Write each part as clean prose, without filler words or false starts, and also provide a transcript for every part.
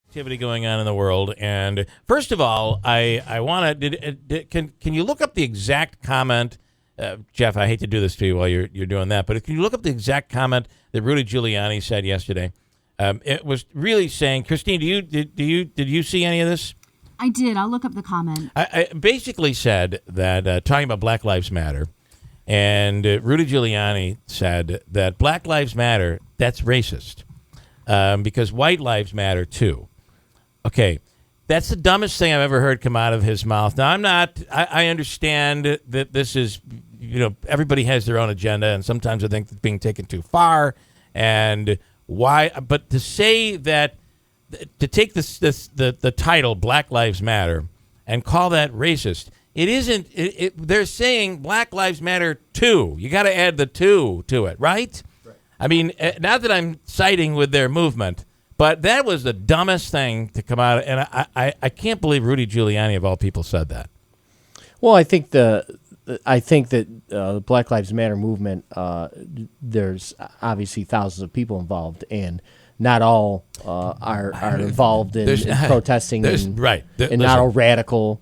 Activity going on in the world, and first of all, I want to. Can you look up the exact comment, Jeff? I hate to do this to you while you're doing that, but can you look up the exact comment that Rudy Giuliani said yesterday? It was really saying, Christine, did you see any of this? I did. I'll look up the comment. I basically said that talking about Black Lives Matter, and Rudy Giuliani said that Black Lives Matter, that's racist, because white lives matter too. Okay, that's the dumbest thing I've ever heard come out of his mouth. Now, I understand that this is, everybody has their own agenda, and sometimes I think it's being taken too far. And why? But to say that, to take the title Black Lives Matter and call that racist, it isn't. They're saying Black Lives Matter too. You got to add the two to it, right? I mean, not that I'm siding with their movement. But that was the dumbest thing to come out, and I can't believe Rudy Giuliani of all people said that. Well, I think that the Black Lives Matter movement, there's obviously thousands of people involved, and not all are involved in protesting, and not all radical.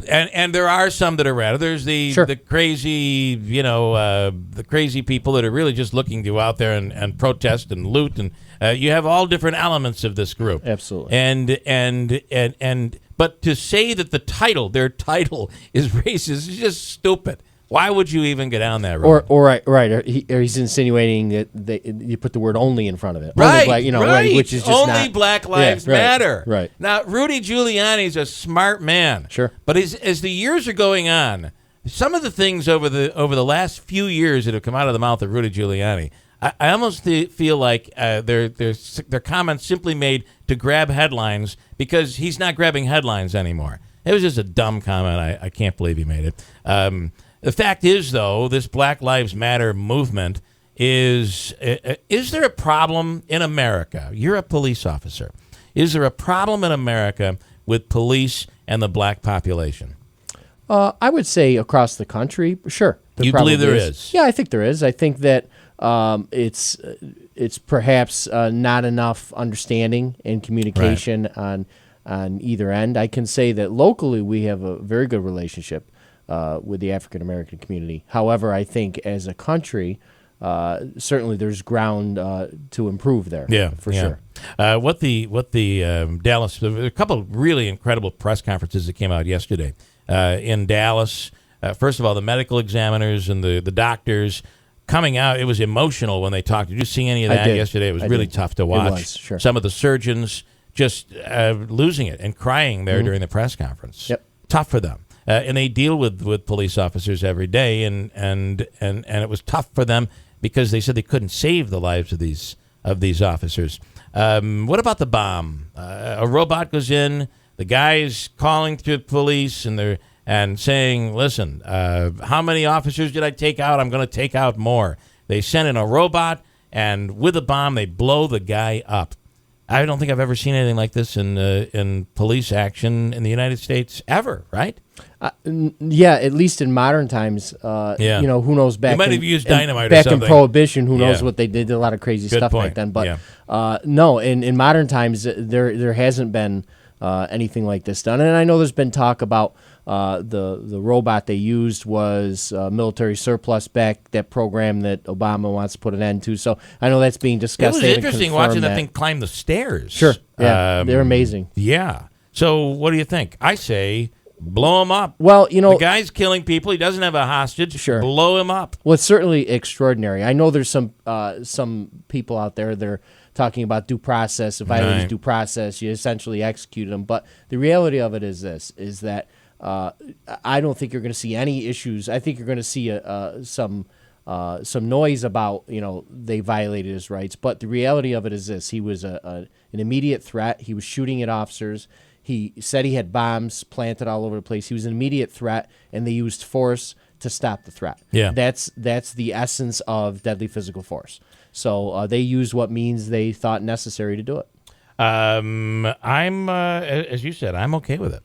And there are some that are radical. There's the crazy, the crazy people that are really just looking to go out there and protest and loot, and you have all different elements of this group. Absolutely. And but to say that their title is racist is just stupid. Why would you even get down that road? Or he's insinuating that you put the word "only" in front of it. Right, right. Which is just only Black Lives Matter. Right. Now, Rudy Giuliani's a smart man. Sure. But as the years are going on, some of the things over the last few years that have come out of the mouth of Rudy Giuliani, I almost feel like they're comments simply made to grab headlines because he's not grabbing headlines anymore. It was just a dumb comment. I can't believe he made it. The fact is, though, this Black Lives Matter movement is there a problem in America? You're a police officer. Is there a problem in America with police and the black population? I would say across the country, sure. You believe there is? Yeah, I think there is. I think that it's perhaps not enough understanding and communication on either end. I can say that locally we have a very good relationship with the African American community. However, I think as a country, certainly there's ground to improve there. Yeah, for sure. What the Dallas? There were a couple of really incredible press conferences that came out yesterday in Dallas. First of all, the medical examiners and the doctors coming out. It was emotional when they talked. Did you see any of that yesterday? It was really tough to watch. It was, sure. Some of the surgeons just losing it and crying there during the press conference. Yep. Tough for them. And they deal with police officers every day, and it was tough for them because they said they couldn't save the lives of these officers. What about the bomb? A robot goes in, the guy's calling to police, and saying, "Listen, how many officers did I take out? I'm going to take out more." They send in a robot, and with a bomb, they blow the guy up. I don't think I've ever seen anything like this in police action in the United States ever, right? Yeah, at least in modern times. Who knows back? They might have used dynamite back or something. in Prohibition. Who knows what they did? Did a lot of crazy stuff back then. But no, in modern times there hasn't been anything like this done. And I know there's been talk about the robot they used was military surplus back, that program that Obama wants to put an end to. So I know that's being discussed. It was interesting watching that thing climb the stairs. Sure. Yeah, they're amazing. Yeah. So what do you think? I say blow him up. Well, the guy's killing people. He doesn't have a hostage. Sure. Blow him up. Well, it's certainly extraordinary. I know there's some people out there that are talking about due process. If violates due process, you essentially execute them. But the reality of it is this, is that I don't think you're going to see any issues. I think you're going to see some noise about, they violated his rights. But the reality of it is this. He was an immediate threat. He was shooting at officers. He said he had bombs planted all over the place. He was an immediate threat, and they used force to stop the threat. Yeah. That's the essence of deadly physical force. So they used what means they thought necessary to do it. I'm, as you said, I'm okay with it.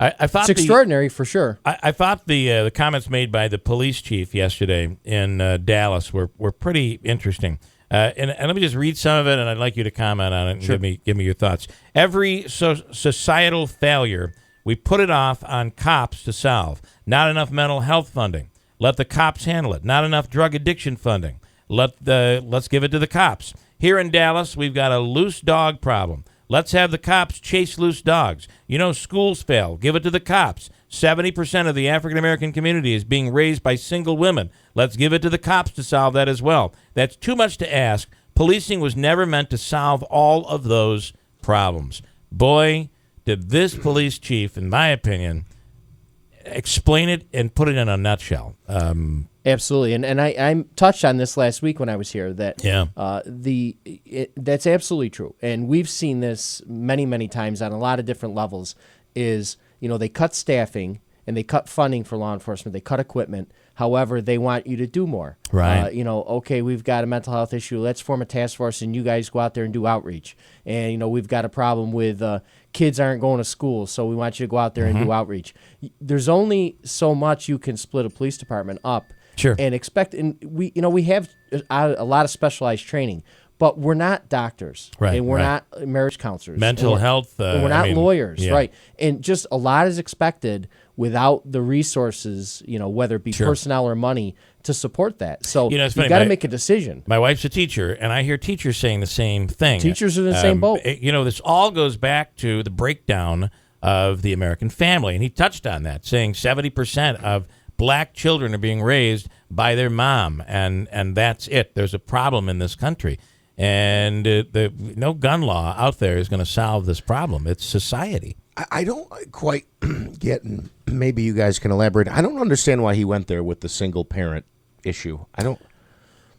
I thought it's extraordinary for sure. I thought the comments made by the police chief yesterday in Dallas were pretty interesting. And let me just read some of it, and I'd like you to comment on it and give me your thoughts. Every societal failure, we put it off on cops to solve. Not enough mental health funding. Let the cops handle it. Not enough drug addiction funding. Let's give it to the cops. Here in Dallas, we've got a loose dog problem. Let's have the cops chase loose dogs. Schools fail. Give it to the cops. 70% of the African-American community is being raised by single women. Let's give it to the cops to solve that as well. That's too much to ask. Policing was never meant to solve all of those problems. Boy, did this police chief, in my opinion, explain it and put it in a nutshell. Absolutely, and I touched on this last week when I was here. That that's absolutely true, and we've seen this many times on a lot of different levels. They cut staffing and they cut funding for law enforcement. They cut equipment. However, they want you to do more. Right. Okay, we've got a mental health issue. Let's form a task force and you guys go out there and do outreach. And, we've got a problem with kids aren't going to school, so we want you to go out there and do outreach. There's only so much you can split a police department up. Sure. And expect, and we have a lot of specialized training, but we're not doctors, right? And we're not marriage counselors, mental health. And we're not lawyers, right? And just a lot is expected without the resources, whether it be personnel or money to support that. So it's funny, you got to make a decision. My wife's a teacher, and I hear teachers saying the same thing. Teachers are in the same boat. This all goes back to the breakdown of the American family, and he touched on that, saying 70% of black children are being raised by their mom, and that's it. There's a problem in this country, and no gun law out there is going to solve this problem. It's society. I don't quite get, and maybe you guys can elaborate. I don't understand why he went there with the single parent issue. I don't.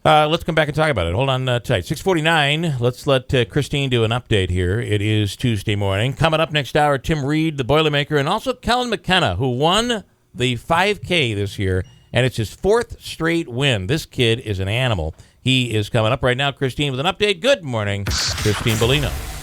Let's come back and talk about it. Hold on tight. 6:49. Let's let Christine do an update here. It is Tuesday morning. Coming up next hour, Tim Reed, the Boilermaker, and also Kellen McKenna, who won the 5K this year, and it's his 4th straight win. This kid is an animal. He is coming up right now. Christine with an update. Good morning, Christine Bellino.